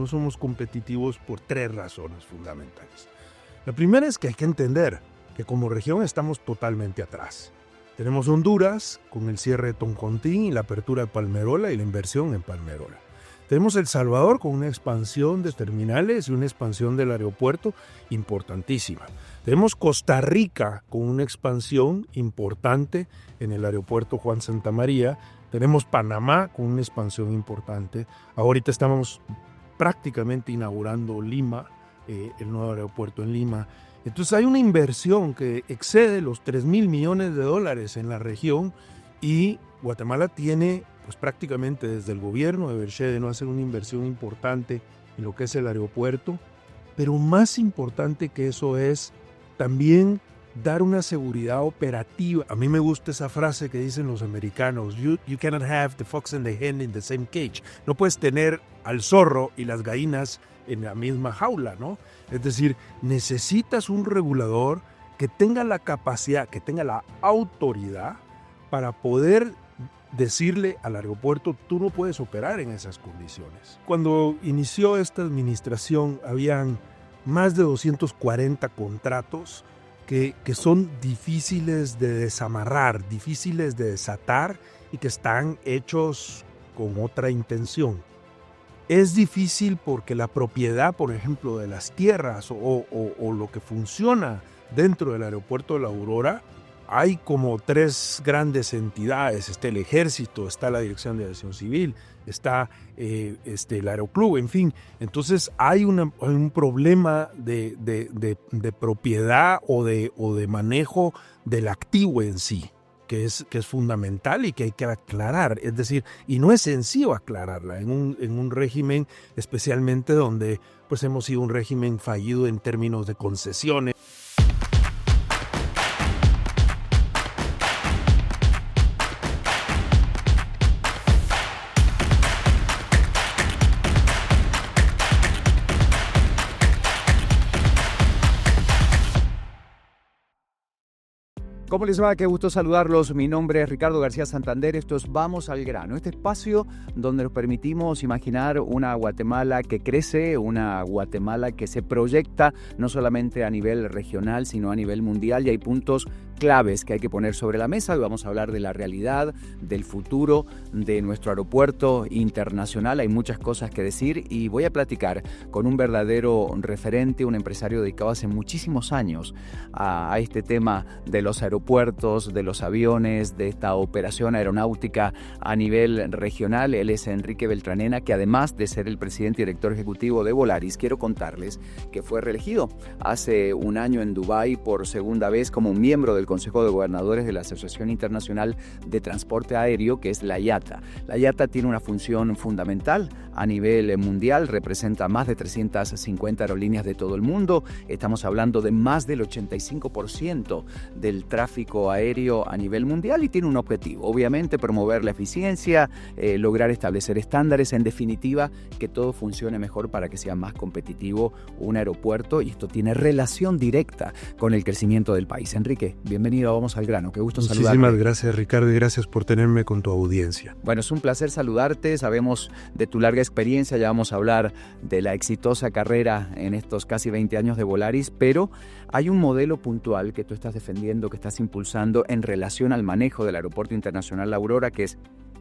no somos competitivos por 3 razones fundamentales. La primera es que hay que entender que como región estamos totalmente atrás. Tenemos Honduras con el cierre de Toncontín y la apertura de Palmerola y la inversión en Palmerola. Tenemos El Salvador con una expansión de terminales y una expansión del aeropuerto importantísima. Tenemos Costa Rica con una expansión importante en el aeropuerto Juan Santamaría. Tenemos Panamá con una expansión importante. Ahorita estamos prácticamente inaugurando Lima, el nuevo aeropuerto en Lima. Entonces hay una inversión que excede los $3,000 millones en la región y Guatemala tiene pues prácticamente desde el gobierno de Berché de no hacer una inversión importante en lo que es el aeropuerto, pero más importante que eso es también dar una seguridad operativa. A mí me gusta esa frase que dicen los americanos, you cannot have the fox and the hen in the same cage. No puedes tener al zorro y las gallinas en la misma jaula, ¿no? Es decir, necesitas un regulador que tenga la capacidad, que tenga la autoridad para poder decirle al aeropuerto, tú no puedes operar en esas condiciones. Cuando inició esta administración, habían más de 240 contratos que son difíciles de desamarrar, difíciles de desatar y que están hechos con otra intención. Es difícil porque la propiedad, por ejemplo, de las tierras o lo que funciona dentro del aeropuerto de La Aurora, hay como 3 grandes entidades. Está el Ejército, está la Dirección de Aviación Civil, está el Aeroclub, en fin. Entonces hay un problema de propiedad o de manejo del activo en sí, que es fundamental y que hay que aclarar. Es decir, y no es sencillo aclararla en un régimen, especialmente donde pues hemos sido un régimen fallido en términos de concesiones. ¿Cómo les va? Qué gusto saludarlos. Mi nombre es Ricardo García Santander. Esto es Vamos al Grano, este espacio donde nos permitimos imaginar una Guatemala que crece, una Guatemala que se proyecta no solamente a nivel regional, sino a nivel mundial, y hay puntos claves que hay que poner sobre la mesa. Hoy vamos a hablar de la realidad, del futuro de nuestro aeropuerto internacional. Hay muchas cosas que decir y voy a platicar con un verdadero referente, un empresario dedicado hace muchísimos años a este tema de los aeropuertos, de los aviones, de esta operación aeronáutica a nivel regional. Él es Enrique Beltranena, que además de ser el presidente y director ejecutivo de Volaris, quiero contarles que fue reelegido hace un año en Dubái por segunda vez como miembro del Consejo de Gobernadores de la Asociación Internacional de Transporte Aéreo, que es la IATA. La IATA tiene una función fundamental a nivel mundial, representa más de 350 aerolíneas de todo el mundo. Estamos hablando de más del 85% del tráfico aéreo a nivel mundial y tiene un objetivo, obviamente promover la eficiencia, lograr establecer estándares, en definitiva que todo funcione mejor para que sea más competitivo un aeropuerto, y esto tiene relación directa con el crecimiento del país. Enrique, bienvenido a Vamos al Grano, qué gusto saludarte. Muchísimas gracias, Ricardo, y gracias por tenerme con tu audiencia. Bueno, es un placer saludarte, sabemos de tu larga experiencia, ya vamos a hablar de la exitosa carrera en estos casi 20 años de Volaris, pero hay un modelo puntual que tú estás defendiendo, que estás impulsando en relación al manejo del Aeropuerto Internacional La Aurora, que es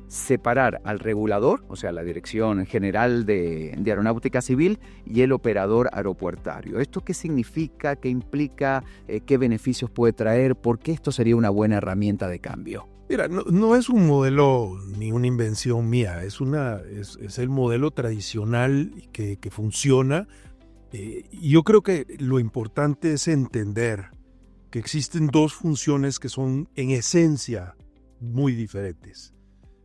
separar al regulador, o sea, la Dirección General de Aeronáutica Civil, y el operador aeropuertario. ¿Esto qué significa? ¿Qué implica? ¿Qué beneficios puede traer? ¿Por qué esto sería una buena herramienta de cambio? Mira, no es un modelo ni una invención mía, es el modelo tradicional que funciona. Y yo creo que lo importante es entender que existen 2 funciones que son en esencia muy diferentes.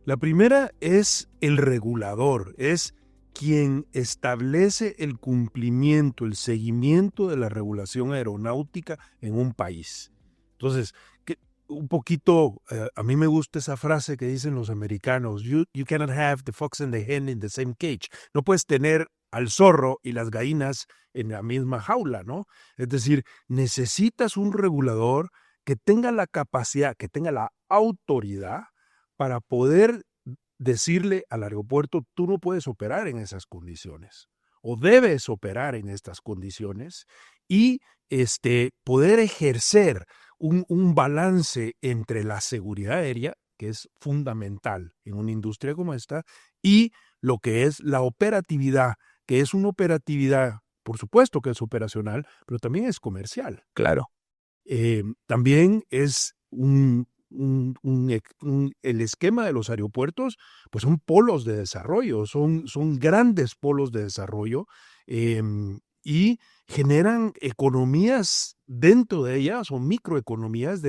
La primera es el regulador, es quien establece el cumplimiento, el seguimiento de la regulación aeronáutica en un país. Entonces, un poquito, a mí me gusta esa frase que dicen los americanos, you cannot have the fox and the hen in the same cage. No puedes tener al zorro y las gallinas en la misma jaula, ¿no? Es decir, necesitas un regulador que tenga la capacidad, que tenga la autoridad para poder decirle al aeropuerto, tú no puedes operar en esas condiciones. o debes operar en estas condiciones y poder ejercer un balance entre la seguridad aérea, que es fundamental en una industria como esta, y lo que es la operatividad, que es una operatividad, por supuesto que es operacional, pero también es comercial. Claro. También es el esquema de los aeropuertos, pues son polos de desarrollo, son grandes polos de desarrollo y generan economías dentro de ellas o microeconomías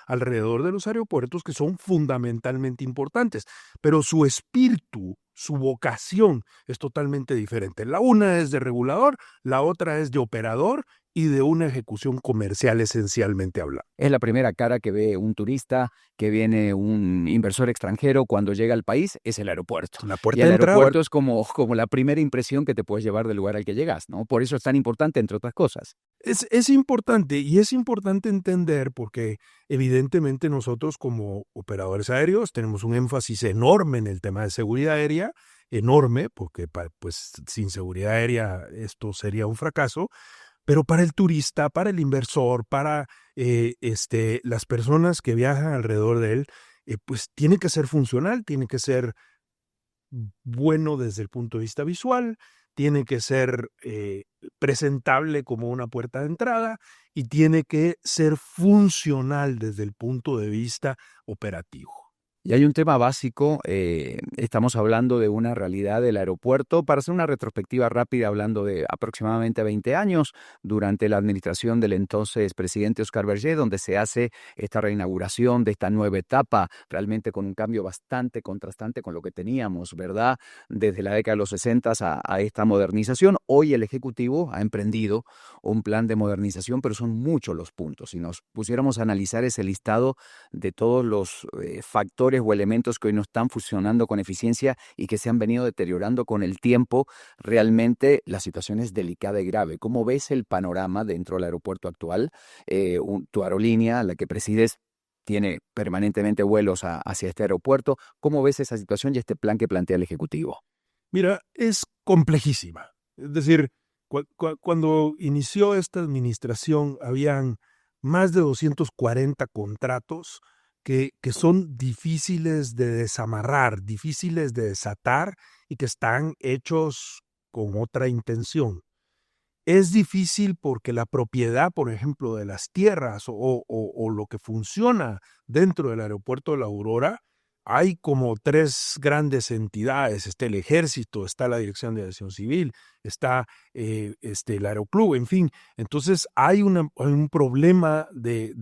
alrededor de los aeropuertos que son fundamentalmente importantes, pero su espíritu, su vocación es totalmente diferente. La una es de regulador, la otra es de operador y de una ejecución comercial esencialmente hablando. Es la primera cara que ve un turista, que viene un inversor extranjero cuando llega al país, es el aeropuerto. La Y puerta el de entrada. aeropuerto es como la primera impresión que te puedes llevar del lugar al que llegas, ¿no? Por eso es tan importante, entre otras cosas. Es importante y es importante entender porque evidentemente nosotros como operadores aéreos tenemos un énfasis enorme en el tema de seguridad aérea, enorme, porque pues sin seguridad aérea esto sería un fracaso, pero para el turista, para el inversor, para las personas que viajan alrededor de él, pues tiene que ser funcional, tiene que ser bueno desde el punto de vista visual, tiene que ser presentable como una puerta de entrada y tiene que ser funcional desde el punto de vista operativo. Y hay un tema básico, estamos hablando de una realidad del aeropuerto. Para hacer una retrospectiva rápida, hablando de aproximadamente 20 años, durante la administración del entonces presidente Oscar Berger, donde se hace esta reinauguración de esta nueva etapa, realmente con un cambio bastante contrastante con lo que teníamos, ¿verdad? Desde la década de los 60 a esta modernización. Hoy el Ejecutivo ha emprendido un plan de modernización, pero son muchos los puntos. Si nos pusiéramos a analizar ese listado de todos los factores o elementos que hoy no están funcionando con eficiencia y que se han venido deteriorando con el tiempo, realmente la situación es delicada y grave. ¿Cómo ves el panorama dentro del aeropuerto actual? Tu aerolínea, la que presides, tiene permanentemente vuelos hacia este aeropuerto. ¿Cómo ves esa situación y este plan que plantea el Ejecutivo? Mira, es complejísima. Es decir, cuando inició esta administración, habían más de 240 contratos que son difíciles de desamarrar, difíciles de desatar y que están hechos con otra intención. Es difícil porque la propiedad, por ejemplo, de las tierras o lo que funciona dentro del aeropuerto de La Aurora, hay como 3 grandes entidades, está el Ejército, está la Dirección de Aviación Civil, está, el Aeroclub, en fin. Entonces, hay un problema de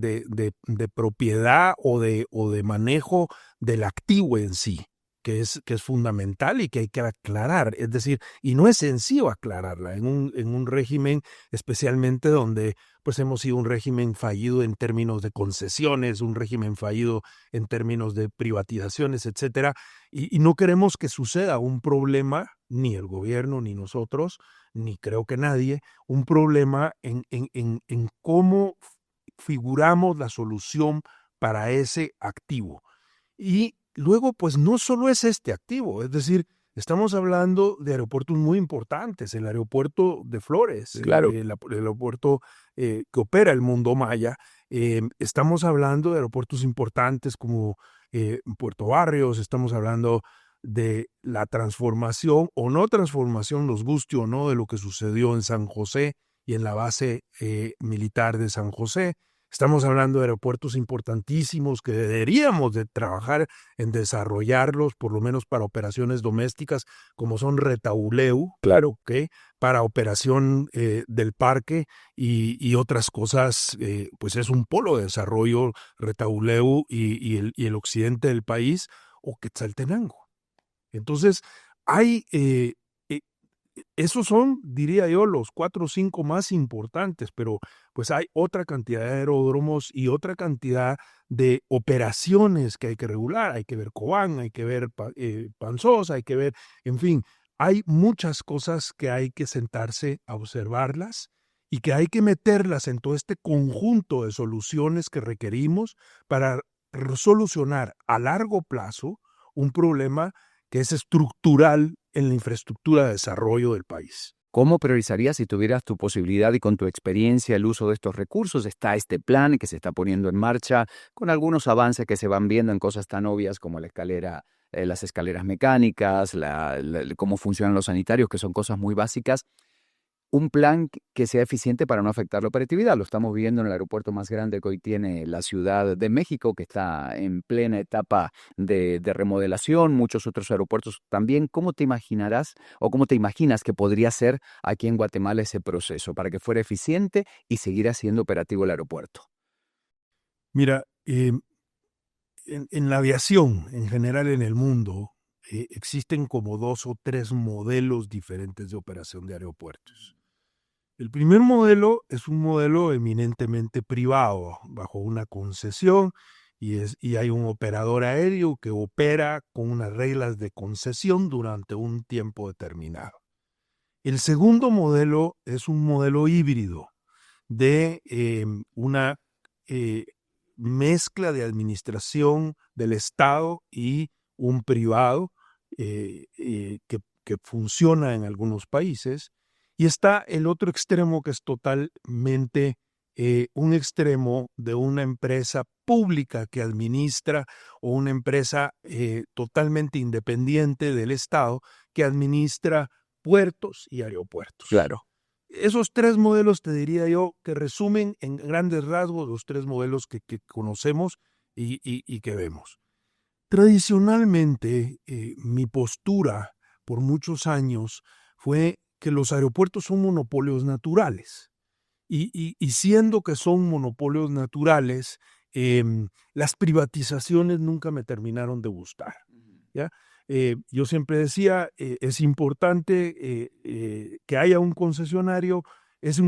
propiedad o de manejo del activo en sí, que es fundamental y que hay que aclarar. Es decir, y no es sencillo aclararla en un régimen, especialmente donde pues hemos sido un régimen fallido en términos de concesiones, un régimen fallido en términos de privatizaciones, etcétera, y no queremos que suceda un problema, ni el gobierno, ni nosotros, ni creo que nadie, un problema en cómo figuramos la solución para ese activo. Y luego, pues no solo es este activo, es decir, estamos hablando de aeropuertos muy importantes, el aeropuerto de Flores, Claro. el aeropuerto que opera el Mundo Maya, estamos hablando de aeropuertos importantes como Puerto Barrios, estamos hablando de la transformación o no transformación, nos guste o no, de lo que sucedió en San José y en la base militar de San José. Estamos hablando de aeropuertos importantísimos que deberíamos de trabajar en desarrollarlos, por lo menos para operaciones domésticas, como son Retauleu, Claro. ¿ok? Para operación del parque y otras cosas, pues es un polo de desarrollo Retauleu y el occidente del país, o Quetzaltenango. Entonces, hay esos son, diría yo, los 4 o 5 más importantes, pero pues hay otra cantidad de aeródromos y otra cantidad de operaciones que hay que regular. Hay que ver Cobán, hay que ver Panzós, hay que ver, en fin, hay muchas cosas que hay que sentarse a observarlas y que hay que meterlas en todo este conjunto de soluciones que requerimos para solucionar a largo plazo un problema que es estructural en la infraestructura de desarrollo del país. ¿Cómo priorizarías si tuvieras tu posibilidad y con tu experiencia el uso de estos recursos? Está este plan que se está poniendo en marcha con algunos avances que se van viendo en cosas tan obvias como la escalera, las escaleras mecánicas, cómo funcionan los sanitarios, que son cosas muy básicas. Un plan que sea eficiente para no afectar la operatividad. Lo estamos viendo en el aeropuerto más grande que hoy tiene la Ciudad de México, que está en plena etapa de remodelación, muchos otros aeropuertos también. ¿Cómo te imaginarás o cómo te imaginas que podría ser aquí en Guatemala ese proceso para que fuera eficiente y seguir siendo operativo el aeropuerto? Mira, en la aviación, en general en el mundo, existen como 2 o 3 modelos diferentes de operación de aeropuertos. El primer modelo es un modelo eminentemente privado, bajo una concesión, y hay un operador aéreo que opera con unas reglas de concesión durante un tiempo determinado. El segundo modelo es un modelo híbrido de una eh, mezcla de administración del Estado y un privado que funciona en algunos países. Y está el otro extremo que es totalmente un extremo de una empresa pública que administra o una empresa totalmente independiente del Estado que administra puertos y aeropuertos. Claro. Esos 3 modelos, te diría yo, que resumen en grandes rasgos los 3 modelos que conocemos y que vemos. Tradicionalmente, mi postura por muchos años fue que los aeropuertos son monopolios naturales. Y siendo que son monopolios naturales, las privatizaciones nunca me terminaron de gustar, ¿ya? Yo siempre decía, es importante que haya un concesionario, es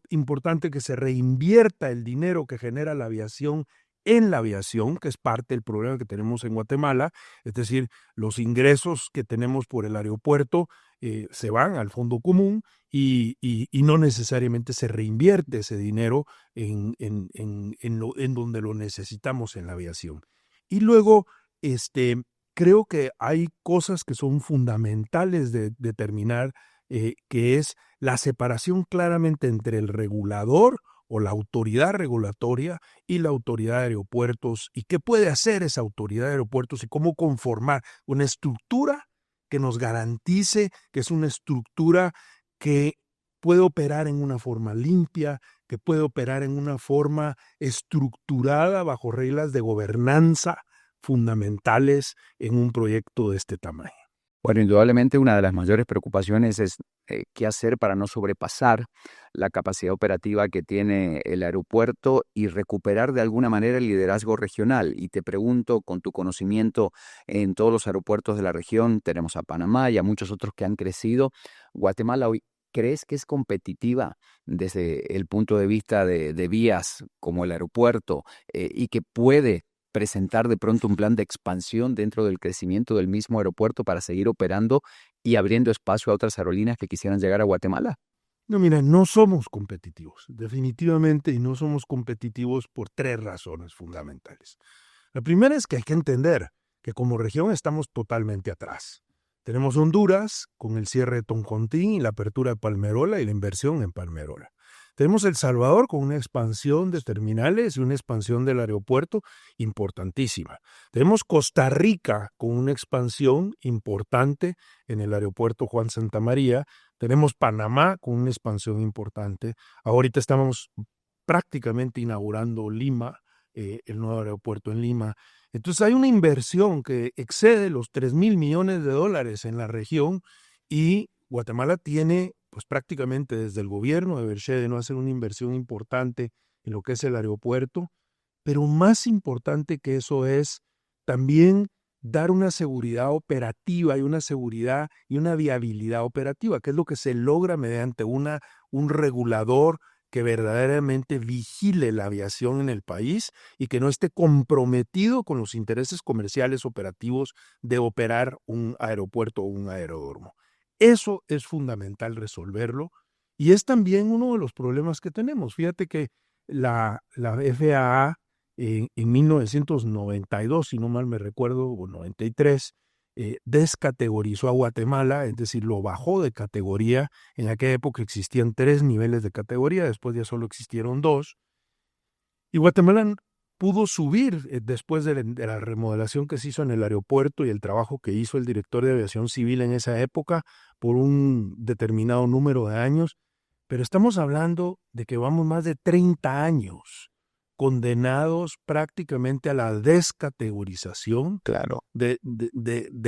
importante que se reinvierta el dinero que genera la aviación en la aviación, que es parte del problema que tenemos en Guatemala, es decir, los ingresos que tenemos por el aeropuerto se van al fondo común y no necesariamente se reinvierte ese dinero en donde lo necesitamos en la aviación. Y luego, creo que hay cosas que son fundamentales de determinar, que es la separación claramente entre el regulador o la autoridad regulatoria y la autoridad de aeropuertos, y qué puede hacer esa autoridad de aeropuertos y cómo conformar una estructura que nos garantice que es una estructura que puede operar en una forma limpia, que puede operar en una forma estructurada bajo reglas de gobernanza fundamentales en un proyecto de este tamaño. Bueno, indudablemente una de las mayores preocupaciones es qué hacer para no sobrepasar la capacidad operativa que tiene el aeropuerto y recuperar de alguna manera el liderazgo regional. Y te pregunto, con tu conocimiento en todos los aeropuertos de la región, tenemos a Panamá y a muchos otros que han crecido. Guatemala hoy, ¿crees que es competitiva desde el punto de vista de vías como el aeropuerto y que puede presentar de pronto un plan de expansión dentro del crecimiento del mismo aeropuerto para seguir operando y abriendo espacio a otras aerolíneas que quisieran llegar a Guatemala? No, mira, no somos competitivos, definitivamente, y no somos competitivos por 3 razones fundamentales. La primera es que hay que entender que como región estamos totalmente atrás. Tenemos Honduras con el cierre de Toncontín y la apertura de Palmerola y la inversión en Palmerola. Tenemos El Salvador con una expansión de terminales y una expansión del aeropuerto importantísima. Tenemos Costa Rica con una expansión importante en el aeropuerto Juan Santamaría. Tenemos Panamá con una expansión importante. Ahorita estamos prácticamente inaugurando Lima, el nuevo aeropuerto en Lima. Entonces hay una inversión que excede los 3,000 millones de dólares en la región y Guatemala tiene pues prácticamente desde el gobierno de Berchede no hacer una inversión importante en lo que es el aeropuerto, pero más importante que eso es también dar una seguridad operativa y una seguridad y una viabilidad operativa, que es lo que se logra mediante un regulador que verdaderamente vigile la aviación en el país y que no esté comprometido con los intereses comerciales operativos de operar un aeropuerto o un aeródromo. Eso es fundamental resolverlo y es también uno de los problemas que tenemos. Fíjate que la FAA en 1992, si no mal me recuerdo, o 93, descategorizó a Guatemala, es decir, lo bajó de categoría. En aquella época existían 3 niveles de categoría, después ya solo existieron 2. Y Guatemala pudo subir después de la remodelación que se hizo en el aeropuerto y el trabajo que hizo el director de aviación civil en esa época por un determinado número de años. Pero estamos hablando de que vamos más de 30 años condenados prácticamente a la descategorización Claro. de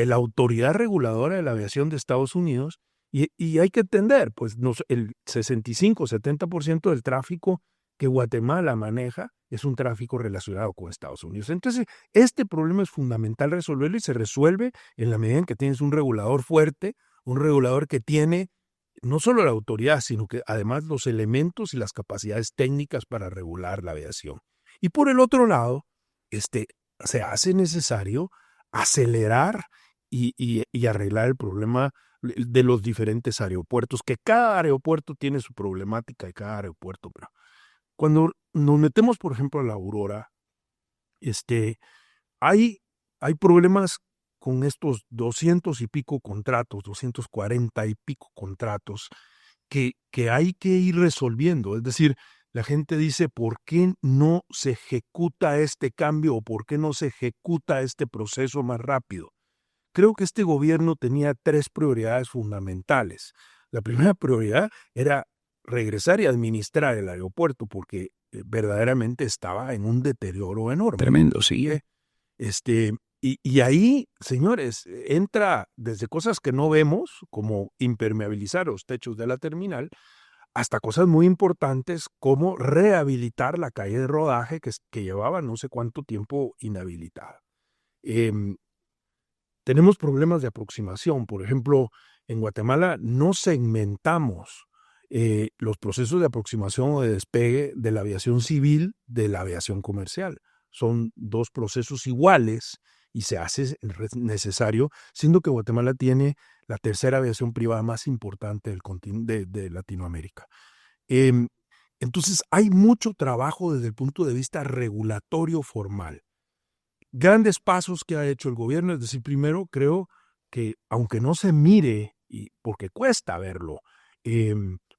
la autoridad reguladora de la aviación de Estados Unidos. Y hay que entender, pues el 65-70% del tráfico que Guatemala maneja es un tráfico relacionado con Estados Unidos. Entonces, este problema es fundamental resolverlo y se resuelve en la medida en que tienes un regulador fuerte, un regulador que tiene no solo la autoridad, sino que además los elementos y las capacidades técnicas para regular la aviación. Y por el otro lado, se hace necesario acelerar y arreglar el problema de los diferentes aeropuertos, que cada aeropuerto tiene su problemática y cada aeropuerto. Pero cuando nos metemos, por ejemplo, a la Aurora, hay problemas con estos 200 y pico contratos, 240 y pico contratos que hay que ir resolviendo. Es decir, la gente dice, ¿por qué no se ejecuta este cambio o por qué no se ejecuta este proceso más rápido? Creo que este gobierno tenía 3 prioridades fundamentales. La primera prioridad era regresar y administrar el aeropuerto porque verdaderamente estaba en un deterioro enorme. Tremendo, sí. Y ahí, señores, entra desde cosas que no vemos, como impermeabilizar los techos de la terminal, hasta cosas muy importantes como rehabilitar la calle de rodaje que llevaba no sé cuánto tiempo inhabilitada. Tenemos problemas de aproximación. Por ejemplo, en Guatemala no segmentamos los procesos de aproximación o de despegue de la aviación civil de la aviación comercial. Son 2 procesos iguales y se hace necesario, siendo que Guatemala tiene la tercera aviación privada más importante de Latinoamérica. Entonces, hay mucho trabajo desde el punto de vista regulatorio formal. Grandes pasos que ha hecho el gobierno, es decir, primero creo que aunque no se mire, porque cuesta verlo,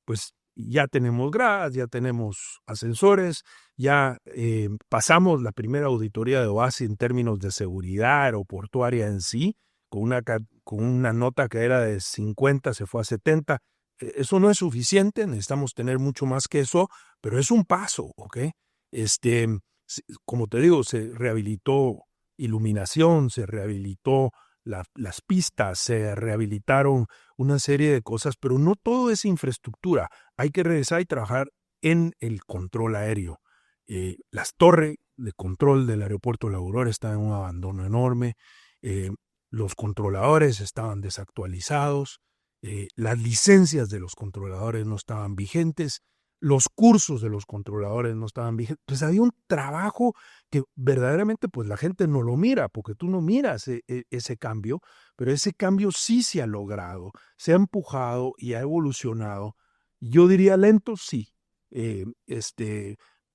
pues ya tenemos gradas, ya tenemos ascensores, ya pasamos la primera auditoría de OASI en términos de seguridad aeroportuaria en sí, con una nota que era de 50, se fue a 70. Eso no es suficiente, necesitamos tener mucho más que eso, pero es un paso, ¿ok? Como te digo, se rehabilitó iluminación, se rehabilitó las pistas, se rehabilitaron una serie de cosas, pero no todo es infraestructura. Hay que regresar y trabajar en el control aéreo. Las torres de control del aeropuerto de La Aurora están en un abandono enorme. Los controladores estaban desactualizados. Las licencias de los controladores no estaban vigentes. Los cursos de los controladores no estaban vigentes. Entonces había un trabajo que verdaderamente pues la gente no lo mira, porque tú no miras ese cambio, pero ese cambio sí se ha logrado, se ha empujado y ha evolucionado. Yo diría lento, sí,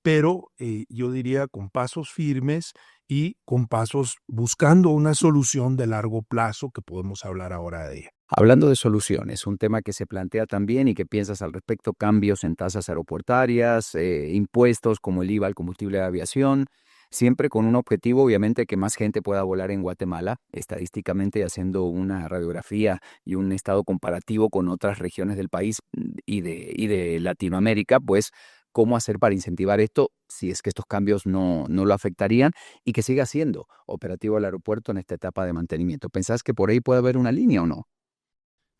pero yo diría con pasos firmes y con pasos buscando una solución de largo plazo que podemos hablar ahora de ella. Hablando de soluciones, un tema que se plantea también y que piensas al respecto, cambios en tasas aeroportuarias, impuestos como el IVA al combustible de aviación, siempre con un objetivo, obviamente, que más gente pueda volar en Guatemala, estadísticamente haciendo una radiografía y un estado comparativo con otras regiones del país y de Latinoamérica, pues cómo hacer para incentivar esto si es que estos cambios no lo afectarían y que siga siendo operativo el aeropuerto en esta etapa de mantenimiento. ¿Pensás que por ahí puede haber una línea o no?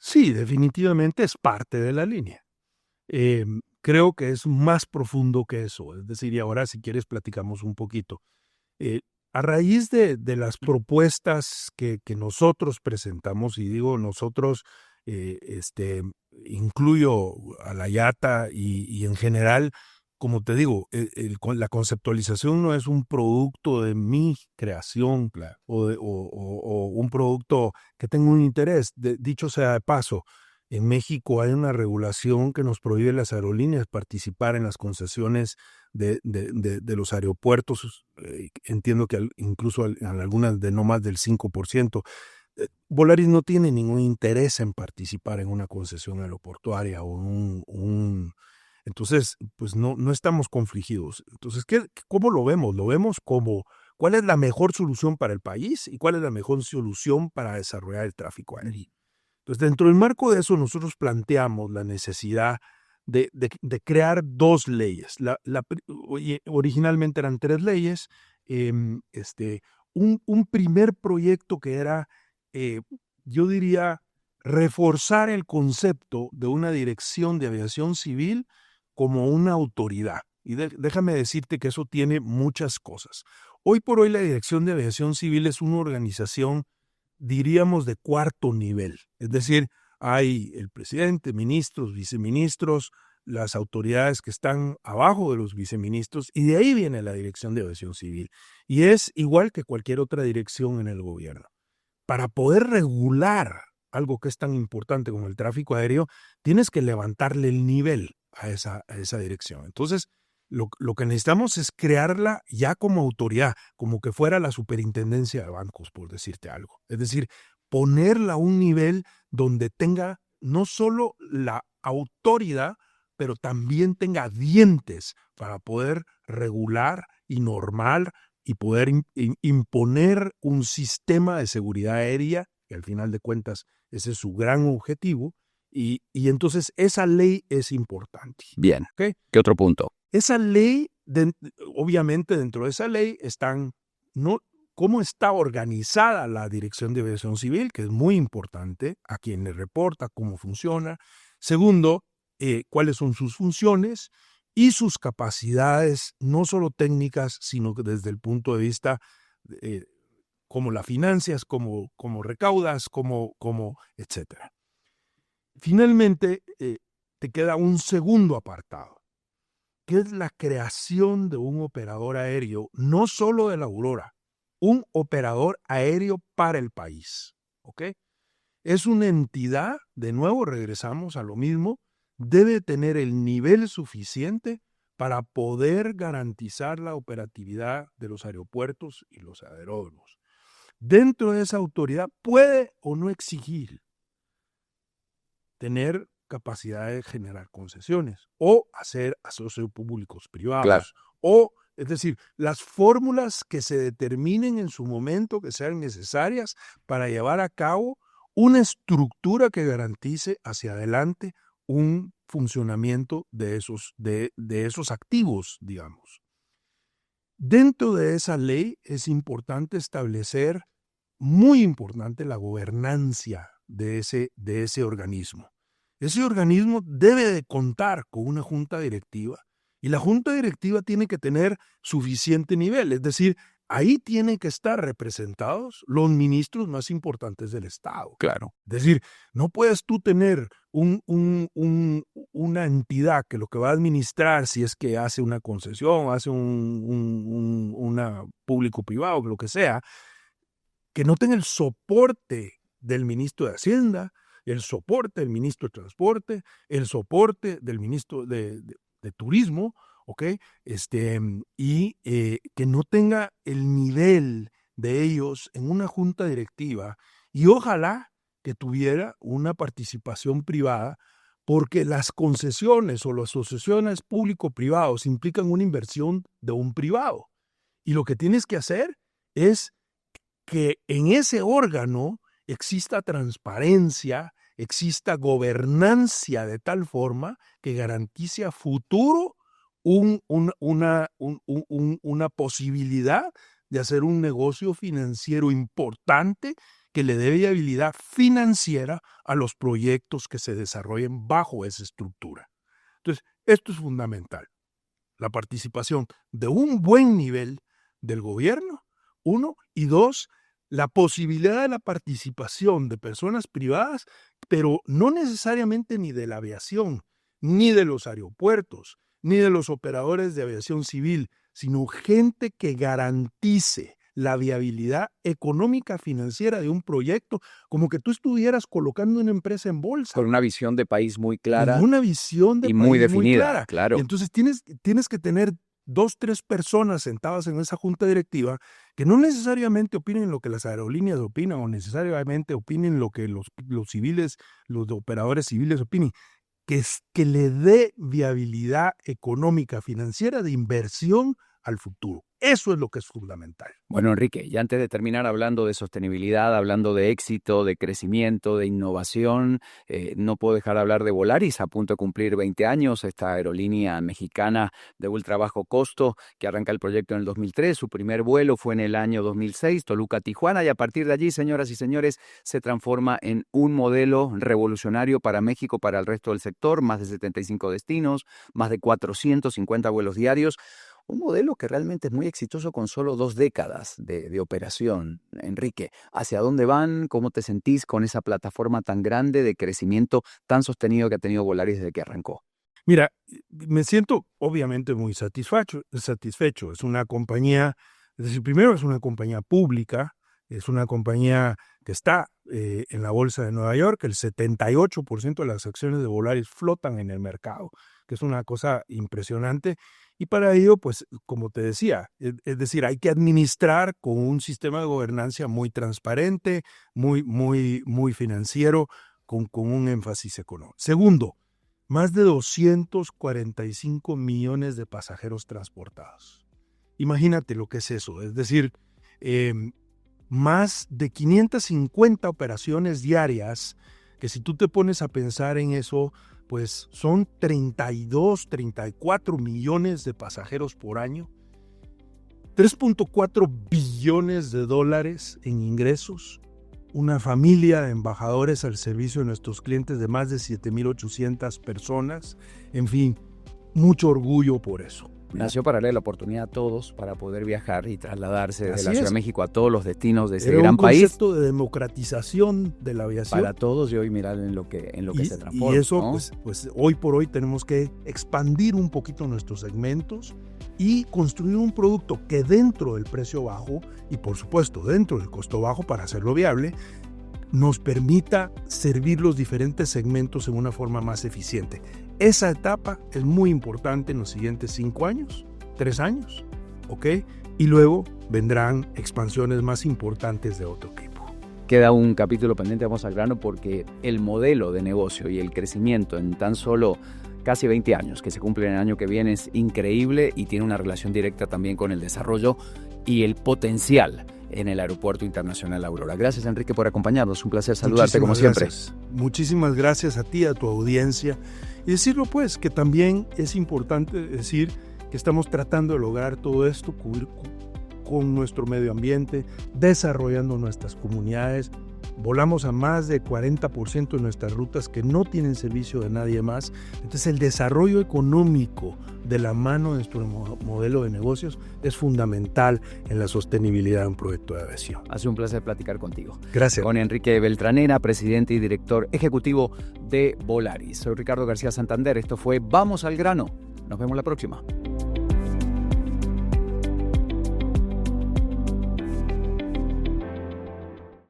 Sí, definitivamente es parte de la línea. Creo que es más profundo que eso. Es decir, y ahora si quieres platicamos un poquito. A raíz de las propuestas que nosotros presentamos, y digo nosotros, incluyo a la IATA y en general, como te digo, la conceptualización no es un producto de mi creación o un producto que tenga un interés. Dicho sea de paso, en México hay una regulación que nos prohíbe a las aerolíneas participar en las concesiones de los aeropuertos. Entiendo que incluso en algunas de no más del 5%. Volaris no tiene ningún interés en participar en una concesión aeroportuaria o entonces, pues no estamos confligidos. Entonces, ¿cómo lo vemos? Lo vemos como cuál es la mejor solución para el país y cuál es la mejor solución para desarrollar el tráfico aéreo. Entonces, dentro del marco de eso, nosotros planteamos la necesidad de crear 2 leyes. Originalmente eran 3 leyes. Un primer proyecto que era, yo diría, reforzar el concepto de una dirección de aviación civil como una autoridad. Y déjame decirte que eso tiene muchas cosas. Hoy por hoy la Dirección de Aviación Civil es una organización, diríamos, de 4º nivel. Es decir, hay el presidente, ministros, viceministros, las autoridades que están abajo de los viceministros, y de ahí viene la Dirección de Aviación Civil. Y es igual que cualquier otra dirección en el gobierno. Para poder regular algo que es tan importante como el tráfico aéreo, tienes que levantarle el nivel a esa dirección. Entonces, lo que necesitamos es crearla ya como autoridad, como que fuera la superintendencia de bancos, por decirte algo. Es decir, ponerla a un nivel donde tenga no solo la autoridad, pero también tenga dientes para poder regular y normar y poder imponer un sistema de seguridad aérea, que al final de cuentas ese es su gran objetivo, y entonces esa ley es importante. Bien, ¿Okay? ¿Qué otro punto? Esa ley, obviamente dentro de esa ley están cómo está organizada la Dirección de Aviación Civil, que es muy importante, a quién le reporta, cómo funciona. Segundo, cuáles son sus funciones y sus capacidades, no solo técnicas, sino que desde el punto de vista cómo la financias, cómo recaudas, etcétera. Finalmente, te queda un segundo apartado, que es la creación de un operador aéreo, no solo de la Aurora, un operador aéreo para el país. ¿Ok? Es una entidad, de nuevo regresamos a lo mismo, debe tener el nivel suficiente para poder garantizar la operatividad de los aeropuertos y los aeródromos. Dentro de esa autoridad puede o no exigir tener capacidad de generar concesiones o hacer asocios públicos privados. Claro. O, es decir, las fórmulas que se determinen en su momento que sean necesarias para llevar a cabo una estructura que garantice hacia adelante un funcionamiento de esos activos, digamos. Dentro de esa ley es importante establecer, muy importante, la gobernancia de ese organismo. Ese organismo debe de contar con una junta directiva y la junta directiva tiene que tener suficiente nivel, es decir, ahí tienen que estar representados los ministros más importantes del Estado. Claro. Es decir, no puedes tú tener una entidad que lo que va a administrar, si es que hace una concesión, hace una público-privado, lo que sea, que no tenga el soporte del ministro de Hacienda, el soporte del ministro de Transporte, el soporte del ministro de Turismo, ¿ok? Y que no tenga el nivel de ellos en una junta directiva, y ojalá que tuviera una participación privada, porque las concesiones o las asociaciones público-privados implican una inversión de un privado. Y lo que tienes que hacer es que en ese órgano exista transparencia, exista gobernancia de tal forma que garantice a futuro una posibilidad de hacer un negocio financiero importante que le dé viabilidad financiera a los proyectos que se desarrollen bajo esa estructura. Entonces, esto es fundamental. La participación de un buen nivel del gobierno, 1, y 2, la posibilidad de la participación de personas privadas, pero no necesariamente ni de la aviación, ni de los aeropuertos, ni de los operadores de aviación civil, sino gente que garantice la viabilidad económica financiera de un proyecto, como que tú estuvieras colocando una empresa en bolsa. Con una visión de país muy clara. Con una visión de y país muy definida, muy clara. claro. Y entonces tienes que tener 2, 3 personas sentadas en esa junta directiva que no necesariamente opinen lo que las aerolíneas opinan o necesariamente opinen lo que los civiles, los operadores civiles opinen, que le dé viabilidad económica, financiera, de inversión al futuro. Eso es lo que es fundamental. Bueno, Enrique, y antes de terminar hablando de sostenibilidad, hablando de éxito, de crecimiento, de innovación, no puedo dejar de hablar de Volaris, a punto de cumplir 20 años, esta aerolínea mexicana de ultra bajo costo que arranca el proyecto en el 2003. Su primer vuelo fue en el año 2006, Toluca-Tijuana, y a partir de allí, señoras y señores, se transforma en un modelo revolucionario para México, para el resto del sector, más de 75 destinos, más de 450 vuelos diarios. Un modelo que realmente es muy exitoso con solo 2 décadas de operación. Enrique, ¿hacia dónde van? ¿Cómo te sentís con esa plataforma tan grande de crecimiento tan sostenido que ha tenido Volaris desde que arrancó? Mira, me siento obviamente muy satisfecho. Es una compañía, es decir, primero es una compañía pública, es una compañía que está en la Bolsa de Nueva York. El 78% de las acciones de Volaris flotan en el mercado, que es una cosa impresionante. Y para ello, pues, como te decía, es decir, hay que administrar con un sistema de gobernanza muy transparente, muy financiero, con un énfasis económico. Segundo, más de 245 millones de pasajeros transportados. Imagínate lo que es eso, es decir, más de 550 operaciones diarias, que si tú te pones a pensar en eso, pues son 32, 34 millones de pasajeros por año, 3.4 billones de dólares en ingresos, una familia de embajadores al servicio de nuestros clientes de más de 7,800 personas, en fin, mucho orgullo por eso. Nació para darle la oportunidad a todos para poder viajar y trasladarse de la Así Ciudad es. de México a todos los destinos de ese Era gran un país. concepto de democratización de la aviación. Para todos, y hoy mirar en lo que se transforma. Y eso, ¿no? pues hoy por hoy tenemos que expandir un poquito nuestros segmentos y construir un producto que dentro del precio bajo y por supuesto dentro del costo bajo para hacerlo viable, nos permita servir los diferentes segmentos en una forma más eficiente. Esa etapa es muy importante en los siguientes 5 años, 3 años, ¿ok? Y luego vendrán expansiones más importantes de otro tipo. Queda un capítulo pendiente, vamos al grano, porque el modelo de negocio y el crecimiento en tan solo casi 20 años, que se cumplen el año que viene, es increíble y tiene una relación directa también con el desarrollo y el potencial en el Aeropuerto Internacional Aurora. Gracias, Enrique, por acompañarnos. Un placer saludarte como siempre. Muchísimas gracias a ti, a tu audiencia. Y decirlo pues, que también es importante decir que estamos tratando de lograr todo esto, cubrir con nuestro medio ambiente, desarrollando nuestras comunidades. Volamos a más de 40% de nuestras rutas que no tienen servicio de nadie más. Entonces el desarrollo económico de la mano de nuestro modelo de negocios es fundamental en la sostenibilidad de un proyecto de aviación. Ha sido un placer platicar contigo. Gracias. Con Enrique Beltranena, presidente y director ejecutivo de Volaris. Soy Ricardo García Santander. Esto fue Vamos al Grano. Nos vemos la próxima.